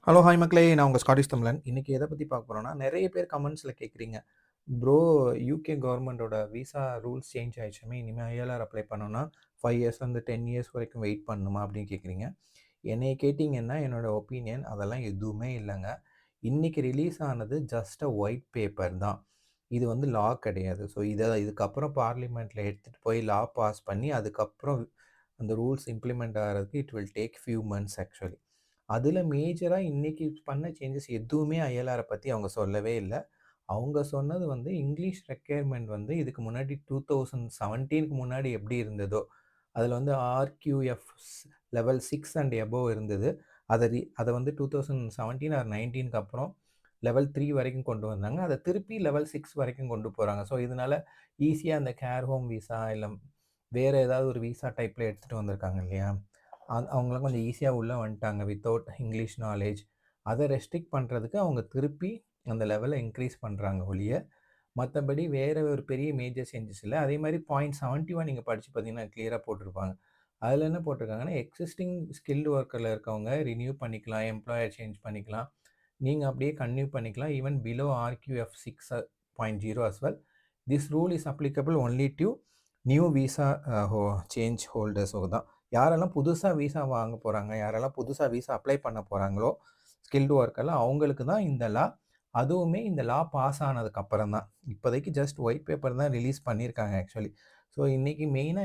Hello, hi மக்களே! நான் உங்க ஸ்காட்டிஷ் தமிழன். இன்னைக்கு எத பத்தி பார்க்க போறோம்னா, நெறைய பேர் கமெண்ட்ஸ்ல கேட்குறீங்க. ப்ரோ யுகே கவர்மெண்டோட விசா ரூல்ஸ் சேஞ்ச் ஆயிடுச்சுமே, இனிமே ஐஎல்ஆர் அப்ளை பண்ணணும்னா 5 இயர்ஸ்லேருந்து 10 இயர்ஸ் வரைக்கும் வெயிட் பண்ணணுமா? அப்படின்னு கேட்குறீங்க. என்னைய கேட்டீங்கன்னா, என்னோட ஒப்பீனியன் அதெல்லாம் எதுவுமே இல்லங்க. இன்னைக்கு ரிலீஸ் ஆனது ஜஸ்ட் ஒயிட் பேப்பர் தான். இது வந்து லா கிடையாது. ஸோ இதுக்கப்புறம் பார்லிமெண்ட்ல எடுத்துட்டு போய் லா பாஸ் பண்ணி, அதுக்கப்புறம் அந்த ரூல்ஸ் இம்ப்ளிமெண்ட் ஆகுறதுக்கு it will take few months actually. அதில மேஜரா இன்னைக்கு பண்ண சேஞ்சஸ் எதுவுமே ஐஎல்ஆர பத்தி அவங்க சொல்லவே இல்ல. அவங்க சொன்னது வந்து இங்கிலீஷ் ரெக்யர்மென்ட் வந்து இதுக்கு முன்னாடி 2017க்கு முன்னாடி எப்படி இருந்ததோ, அதில வந்து ஆர்க்யூஎஃப் லெவல் 6 அண்ட் எபோவ் இருந்தது. அத வந்து 2017 ஆர் 19க்கு அப்புறம் லெவல் 3 வரைக்கும் கொண்டு வந்தாங்க. அத திருப்பி லெவல் 6 வரைக்கும் கொண்டு போறாங்க. ஸோ இதனால ஈஸியா அந்த கேர் ஹோம் விசா இல்ல வேற ஏதாவது ஒரு விசா டைப்ல எடுத்துட்டு வந்திருக்காங்க இல்லையா? அவங்கலாம் கொஞ்சம் ஈஸியா உள்ள வந்துட்டாங்க வித்தவுட் இங்கிலீஷ் நாலேட்ஜ். அத ரெஸ்ட்ரிக்ட் பண்றதுக்கு அவங்க திருப்பி அந்த லெவல இன்க்ரீஸ் பண்றாங்க ஒழிய, மத்தபடி வேற ஒரு பெரிய மேஜர் சேஞ்சஸ் இல்ல. அதே மாரி பாயிண்ட் 71 நீங்க படிச்சு பார்த்தீங்கன்னா கிளியரா போட்டிருப்பாங்க. அதுல என்ன போட்டிருக்காங்கன்னா, எக்ஸிஸ்டிங் ஸ்கில்டு ஒர்க்கர்ல இருக்கவங்க ரினியூ பண்ணிக்கலாம், எம்ப்ளாயர் சேஞ்ச் பண்ணிக்கலாம். நீங்க அப்படியே கன்டின்யூ பண்ணிக்கலாம். Even below RQF 6.0 as well. This rule is applicable only to new visa change holders தான். யாரெல்லாம் புதுசா விசா வாங்க போறாங்க, யாரெல்லாம் புதுசா விசா அப்ளை பண்ண போறாங்களோ, ஸ்கில்டு ஒர்க்கர்ல அவங்களுக்கு தான் இந்த லா. அதுவுமே இந்த லா பாஸ் ஆனதுக்கு அப்புறம் தான். இப்போதைக்கு ஜஸ்ட் ஒயிட் பேப்பர் தான் ரிலீஸ் பண்ணியிருக்காங்க ஆக்சுவலி. ஸோ இன்னைக்கு மெயினா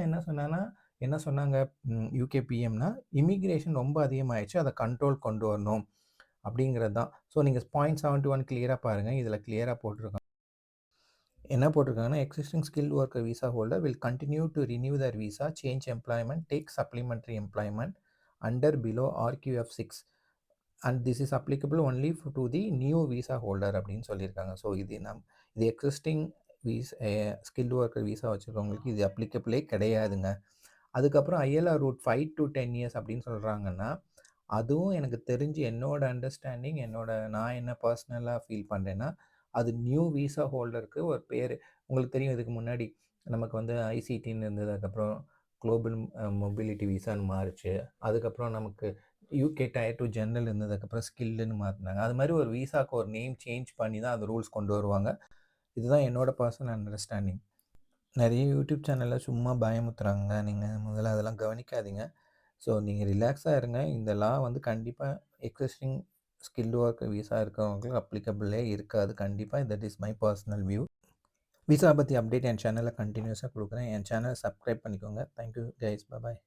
என்ன சொன்னாங்க யுகே பிஎம்னா, இமிகிரேஷன் ரொம்ப அதிகமாயிருச்சு. அத கண்ட்ரோல் கொண்டு வரணும் அப்படிங்கிறது தான். ஸோ நீங்க பாயிண்ட் 71 கிளியரா பாருங்க. இதுல கிளியரா போட்டிருக்காங்க. என்ன போட்டிருக்காங்கன்னா, existing skilled worker visa holder will continue to renew their visa, change employment, take supplementary employment under below RQF 6 and this is applicable only to the new visa holder அப்படின்னு சொல்லியிருக்காங்க. ஸோ இது எக்ஸிஸ்டிங் ஸ்கில்டு ஒர்க்கர் விசா வச்சுருக்கவங்களுக்கு இது அப்ளிகபிளே கிடையாதுங்க. அதுக்கப்புறம் ILR root 5 to 10 years அப்படின்னு சொல்கிறாங்கன்னா, அதுவும் எனக்கு தெரிஞ்சு என்னோட அண்டர்ஸ்டாண்டிங் நான் என்ன பர்சனலாக ஃபீல் பண்ணுறேன்னா, அது நியூ விசா ஹோல்டருக்கு ஒரு பேர் உங்களுக்கு தெரியும். இதுக்கு முன்னாடி நமக்கு வந்து ஐசிடின்னு இருந்தது. அதுக்கப்புறம் குளோபல் மொபிலிட்டி விசான்னு மாறுச்சு. அதுக்கப்புறம் நமக்கு யூகே டயர் 2 ஜெனரல் இருந்தது. அதுக்கப்புறம் ஸ்கில்டுன்னு மாற்றினாங்க. அது மாதிரி ஒரு விசாக்கு ஒரு நேம் சேஞ்ச் பண்ணி தான் அந்த ரூல்ஸ் கொண்டு வருவாங்க. இதுதான் என்னோட பர்சனல் அண்டர்ஸ்டாண்டிங். நிறைய யூடியூப் சேனலில் சும்மா பயமுறுத்துறாங்க. நீங்கள் முதல்ல அதெல்லாம் கவனிக்காதீங்க. ஸோ நீங்கள் ரிலாக்ஸாக இருங்க. இந்த லா வந்து கண்டிப்பாக எக்ஸிஸ்டிங் ஸ்கில்டு ஒர்க்கர் விசா இருக்கிறவங்களுக்கு அப்ளிகபிளே இருக்காது. கண்டிப்பாக that is my personal view. Visa பற்றி அப்டேட் என் சேனலில் கண்டினியூஸாக கொடுக்குறேன். என் சேனலை சப்ஸ்கிரைப் பண்ணிக்கோங்க. Thank you guys. பாய்.